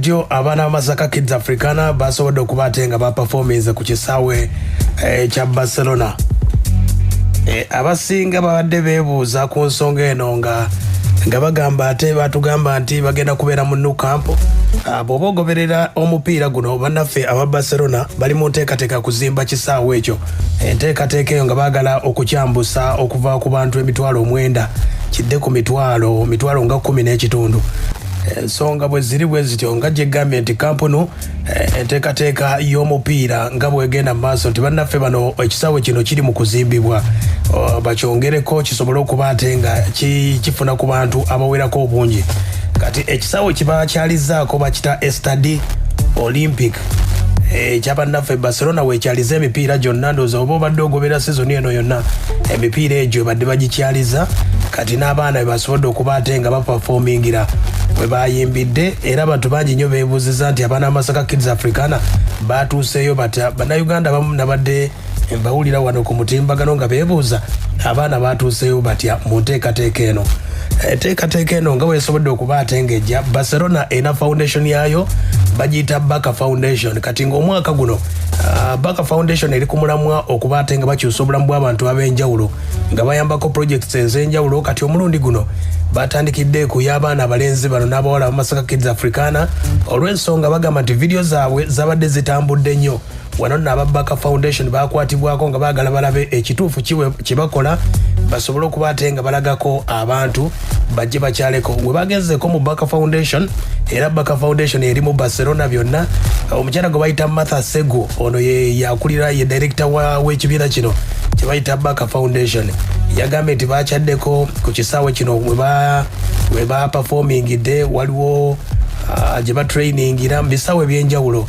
jjo abaana b'Masaka Kids Africana basobodde okuba ate nga baperforminze ku kisaawe kya Barcelona. Abasinga babadde beebuuza ku nsonga eno nga bagamba ate batugamba nti bagenda kubeera mu Nou Camp. Bw'oba ogoberera omupiira guno bannaffe aba Barcelona bali mu nteekateeka kuzimba kisaawe ekyo. Enteekateeka eyo nga baagala okukyambusa okuva ku bantu emitwalo 9 kidde ku mitwalo nga 10 n'ekitundu. Ensonga bwe ziri bwe zityo nga gye gambye nti kampuni enteekateeka y'omupiira nga bwegenda mu maaso nti bannaffe bano ekisaawe kino kiri mu kuzimbibwa bakyongereko kisobole okuba ate nga kifuna ku bantu abawerako obungi. Kati ekisaawe kibakyalizaako bakita Estadi Olympic ekyabannaffe Barcelona weekyaliza emipiira gyonna. Ndowooza oba obadde ogobera sizoni eno yonna emipiira egyo badde bagikyaliza. Kati n'abaana be basobodde okuba ate nga baperformingira bwe bayimbidde, era abantu bangi nnyo beebuuziza nti abaana b'Masaka Kids Africana baatuuseeyo batya. Bannayuganda abamu nabadde mbawulira wano ku mutimbagano nga beebuuza abaana baatuuseeyo batya mu nteekateeka eno. Enteekateeka eno nga weesobodde okuba ate ng'ejja, Barcelona ena foundation yayo bagiyita Baka Foundation. Kati ng'omwaka guno Baka Foundation eri ku mulamwa okuba ate nga bakyusa obulamu bw'abantu ab'enjawulo nga bayambako projects ez'enjawulo. Kati omulundi guno batandikidde ku y'abaana abalenzi bano n'abawala b'Masaka Kids Africana olw'ensonga bagamba nti video zaabwe zabadde zitambudde nnyo. Wano nno aba Baka Foundation bakwatibwako nga baagala balabe ekituufu kye bakola basobole okuba ate nga balagako abantu bajje bakyaleko. We bagezeko mu Baka Foundation, era Baka Foundation eri mu Barcelona byonna. Omukyala gwe bayita Martha Sego ono yakulira ye director w'ekibiina kino kye bayita Baka Foundation. Yagambye nti bakyaddeko ku kisaawe kino we ba performingidde, waliwo gye ba trainingira mu bisaawe ebyenjawulo.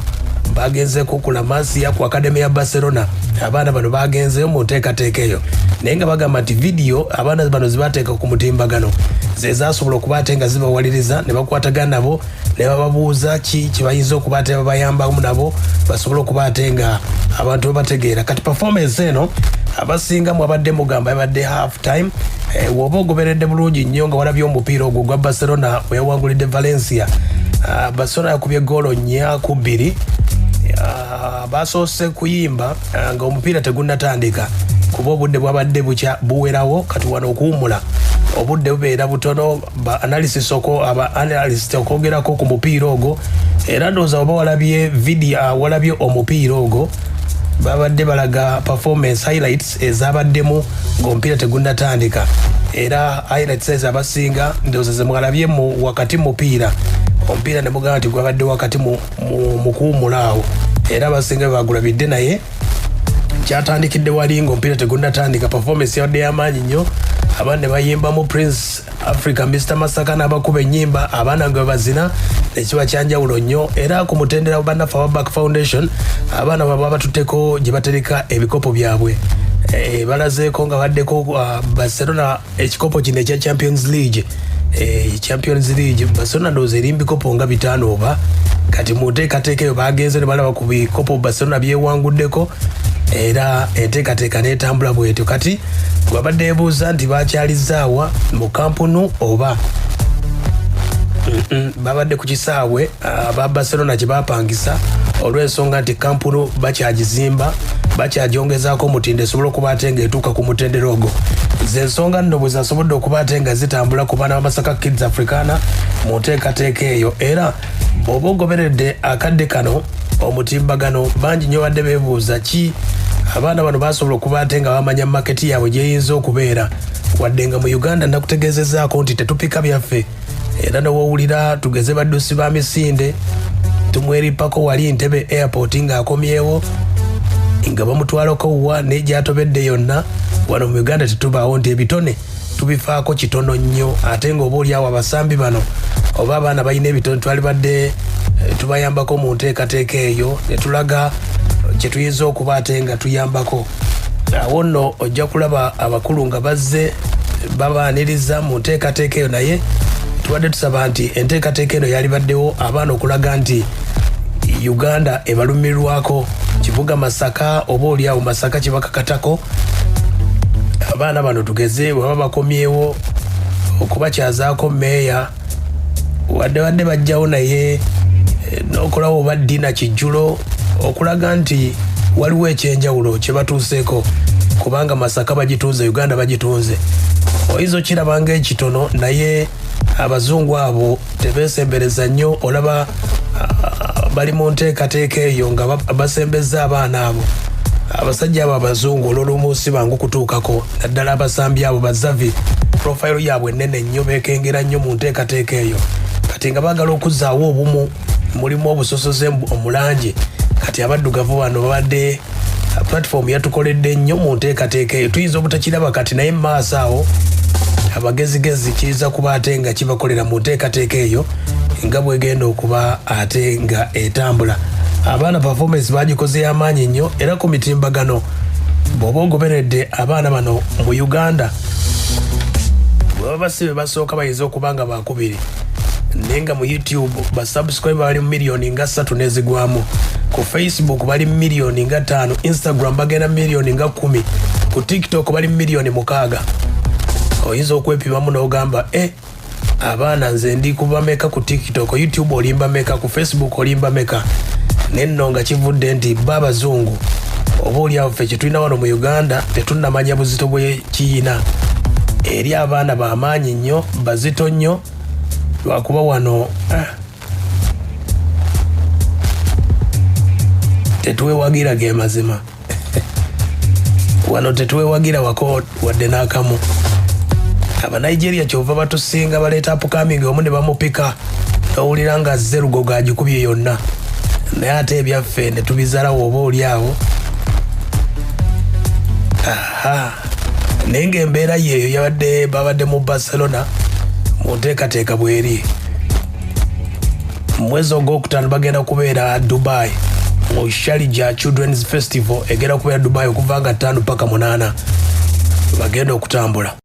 Bagenzeko ku La Masia ku Academy ya Barcelona. Abaana bano bagenzeyo mu nteekateeka eyo, naye nga bagamba nti video abaana bano zibateeka ku mutimbagano ze zasobola okuba ate nga zibawaliriza ne bakwatagana nabo ne bababuuza kye bayinza okuba ate babayambamu nabo basobole okuba ate nga abantu babategeera. Kati performance eno abasinga mwabadde mugamba yabadde half time. Woba ogoberedde bulungi nnyo nga walabye omupiira ogwo gwa Barcelona weyawangulidde Valencia. Barcelona yakubye goolo 4-2. Basoose kuyimba nga omupiira tegunnatandika kuba obudde bwabadde buwerawo. Kati wano okuwumula obudde bubeera butono. Aba analyst okwogerako ku mupiira ogwo, era ndowooza oba walabye video walabye omupiira ogwo babadde balaga performance highlights ezabaddemu ng'omupiira tegunnatandika, era highlights ezabasinga ndowooza ze mwalabye wakati mupiira omupiira ne mugamba nti gwabadde wakati mu kuwumula awo, era abasinga bagulabidde. Naye kyatandikidde wali ng'omupiira tegunnatandika. Performance yabadde y'amaanyi nnyo. Abaana ne bayimbamu Prince Africa Mr Masaka n'abakuba ennyimba, abaana nga bazina nekiba kyanjawulo nnyo. Era ku mutendera bannaffe aba Back Foundation abaana baba batutteko gye batereka ebikopo byabwe. Balazeeko nga baddeko Barcelona ekikopo kino ekya Champions League. Champions League Barcelona ndowooza eri mbikopo nga 5 oba. Kati mu nteekateeka eyo bagenze ne balaba ku bikopo Barcelona byewanguddeko, era enteekateeka n'etambula bwetyo. Kati wabadde ebuuza nti bakyalizaawa mu kampunu oba babadde ku kisaawe aba Barcelona kye bapangisa olw'ensonga nti kampunu bakyagizimba bakyagyongezaako omutindo esobola okuba ate nga etuuka ku mutendero ogwo. Ze ensonga nno bwe zasobodde okuba ate nga zitambula ku baana b'Masaka Kids Africana mu nteekateeka eyo. Era bw'oba ogoberedde akadde kano omutimbagano bangi nnyo badde beebuuza ki abaana bano basobola okuba ate nga bamanya maketi yaabwe gyeyinza okubeera, wadde nga mu Uganda nakutegeezezaako nti tetupika byaffe. Era nowowulira tugeze baddusi ba misinde tumweripako wali Ntebe airport ng'akomyewo nga bamutwalako wa n'egyatobedde yonna. Wano mu Uganda tetubaawo nti ebitone tubifaako kitono nnyo, ate nga oba oliawo abasambi bano oba abaana balina ebitone twali badde tubayambako mu nteekateeka eyo ne tulaga kye tuyinza okuba ate nga tuyambako. Awo nno ojja kulaba abakulu nga bazze babaaniriza mu nteekateeka eyo, naye tubadde tusaba nti enteekateeka eno yali baddewo abaana okulaga nti Uganda ebalumirwako. Kibuga Masaka oba oliawo Masaka kibakakatako. Abaana bano tugeze bwe baba bakomyewo okubakyazaako meeya wadde bajjawo naye n'okolawo baddina kijjulo okulaga nti waliwo ekyenjawulo kye batuuseeko kubanga Masaka bagitunze, Uganda bagitunze. Oyinza okiraba ng'ekitono naye abazungu abo tebeesembereza nnyo, olaba bali mu nteekateeka eyo nga basembeza abaana abo. Abasajja abo abazungu olw'olumu si bangu kutuukako, naddala abasambi abo bazavi profile yaabwe nnene nnyo, beekengera nnyo mu nteekateeka eyo. Kati nga baagala okuzzaawo obumu, mulimu obusosoze omulangi. Kati abaddugavu bano babadde platform yatukoledde nnyo mu nteekateeka eyo. Tuyinza obutakiraba kati naye mu maaso awo abagezigezi kiyinza kuba ate nga kibakolera mu nteekateeka eyo nga bwegenda okuba ate nga etambula. Abaana performance bagikoze y'amaanyi nnyo, era ku mitimbagano bw'oba ogoberedde abaana bano mu Uganda bw'aba basibe basooka bayinza okuba nga bakubiri, naye nga mu YouTube basubscribe bali mu miliyoni nga 3 n'ezigwamu, ku Facebook bali mu miliyoni nga 5, Instagram bagenda miliyoni nga 10, ku TikTok bali mu miliyoni 6. Oyinza okwepimamu n'ogamba abaana nze ndi kuba meka ku TikTok, YouTube olimba meka, ku Facebook olimba meka. Nenno nga kivudde nti babazungu oba oliawo ffe kyetulina wano mu Uganda tetunnamanya buzito bwe kiyina. Eri abaana b'amaanyi nnyo, bazito nnyo, lwakuba wano tetuwewagira ge mazima. Wano tetuwewagira wako wadde n'akamu. Aba-Nigeria kyova batusinga baleeta upcoming omu ne bamupika, n'owulira nga azze Lugogo agikubye yonna. Naye ate ebyaffe ne tubizalawo oba oliawo. Naye ng'embeera yeeyo babadde mu Barcelona mu nteekateeka bweri. Mu mwezi ogwokutaano bagenda kubeera Dubai mu Sharjah Children's Festival egenda kubeera Dubai okuva nga 5 paka 8 bagenda okutambula.